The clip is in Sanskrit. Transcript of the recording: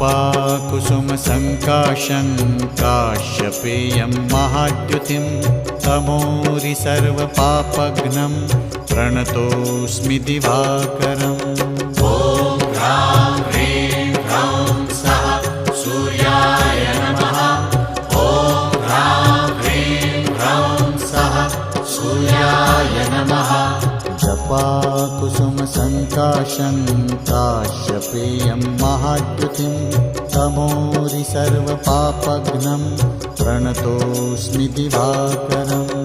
जपाकुसुमसङ्काशं काश्यपेयं महाद्युतिं तमोरि सर्वपापघ्नं प्रणतोऽस्मि दिवाकरम्। ॐ ह्रां ह्रीं ह्रौं सः सूर्याय नमः। ॐ ह्रां ह्रीं ह्रौं सः सूर्याय नमः। जपाकुसुमसङ्काशं काश्यपेयं महाद्युतिं तमोरि सर्वपापघ्नं प्रणतोऽस्मि दिवाकरम्।